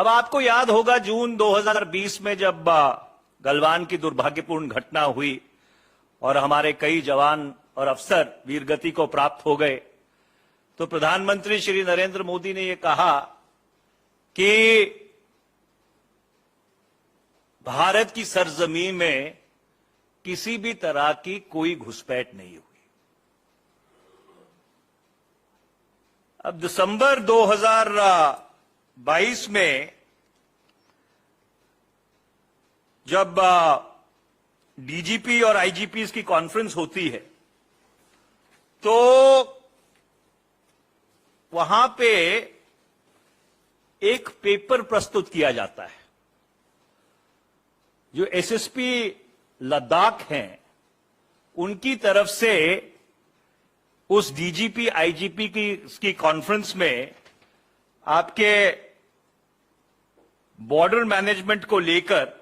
अब आपको याद होगा जून 2020 में जब गलवान की दुर्भाग्यपूर्ण घटना हुई और हमारे कई जवान और अफसर वीरगति को प्राप्त हो गए, तो प्रधानमंत्री श्री नरेंद्र मोदी ने यह कहा कि भारत की सरजमीन में किसी भी तरह की कोई घुसपैठ नहीं हुई। अब दिसंबर 2022 में जब डीजीपी और आईजीपी की कॉन्फ्रेंस होती है तो वहां पे एक पेपर प्रस्तुत किया जाता है। जो एसएसपी लद्दाख हैं उनकी तरफ से उस डीजीपी आईजीपी की कॉन्फ्रेंस में आपके बॉर्डर मैनेजमेंट को लेकर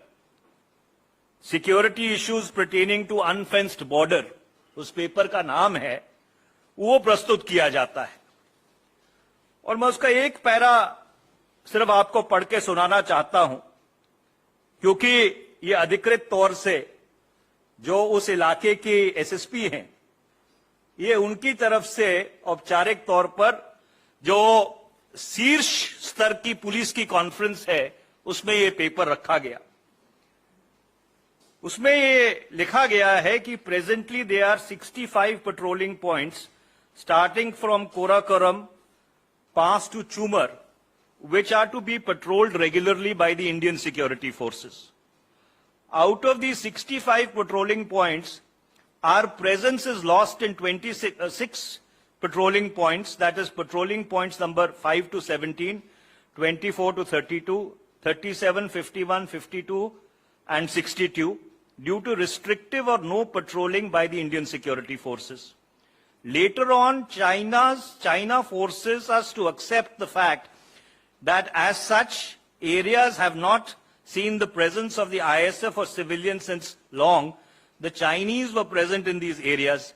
security issues pertaining to unfenced border, उस पेपर का नाम है, वो प्रस्तुत किया जाता है। और मैं उसका एक पैरा सिर्फ आपको पढ़ के सुनाना चाहता हूं, क्योंकि ये अधिकृत तौर से जो उस इलाके की एसएसपी हैं, ये उनकी तरफ से औपचारिक तौर पर जो शीर्ष स्तर की पुलिस की कॉन्फ्रेंस है उसमें ये पेपर रखा गया। उसमें ये लिखा गया है कि presently they are 65 patrolling points starting from Karakoram pass to Chumar which are to be patrolled regularly by the Indian security forces. Out of these 65 patrolling points, our presence is lost in 26 patrolling points, that is patrolling points number 5 to 17, 24 to 32, 37, 51, 52 and 62 due to restrictive or no patrolling by the Indian security forces. Later on, China forces us to accept the fact that as such areas have not seen the presence of the ISF or civilians since long. The Chinese were present in these areas.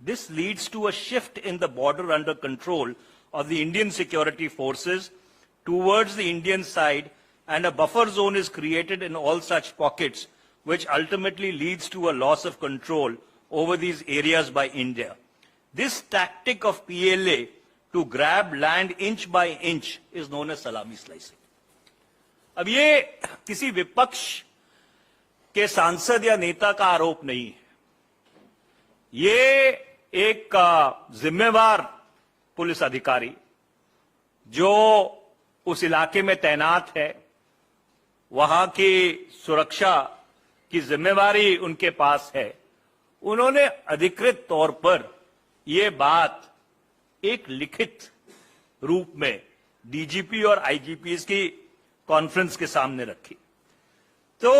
This leads to a shift in the border under control of the Indian security forces towards the Indian side, and a buffer zone is created in all such pockets, which ultimately leads to a loss of control over these areas by India. This tactic of PLA to grab land inch by inch is known as salami slicing. अब ये किसी विपक्ष के सांसद या नेता का आरोप नहीं है, ये एक जिम्मेवार पुलिस अधिकारी जो उस इलाके में तैनात है, वहां की सुरक्षा की जिम्मेवारी उनके पास है, उन्होंने अधिकृत तौर पर ये बात एक लिखित रूप में डीजीपी और आईजीपी की कॉन्फ्रेंस के सामने रखी। तो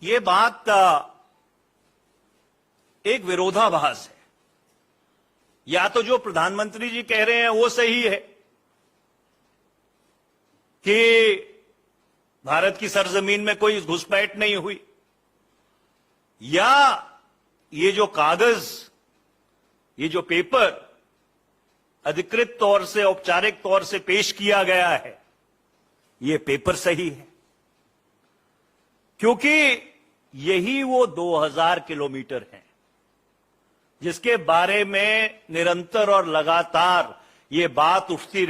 ये बात एक विरोधाभास है। या तो जो प्रधानमंत्री जी कह रहे हैं वो सही है कि भारत की सरजमीन में कोई घुसपैठ नहीं हुई, या ये जो कागज, ये जो पेपर अधिकृत तौर से औपचारिक तौर से पेश किया गया है, ये पेपर सही है। क्योंकि यही वो 2000 किलोमीटर है जिसके बारे में निरंतर और लगातार ये बात उठती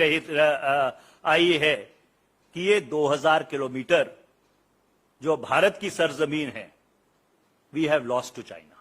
आई है कि ये 2000 किलोमीटर जो भारत की सरजमीन है, we have lost to China.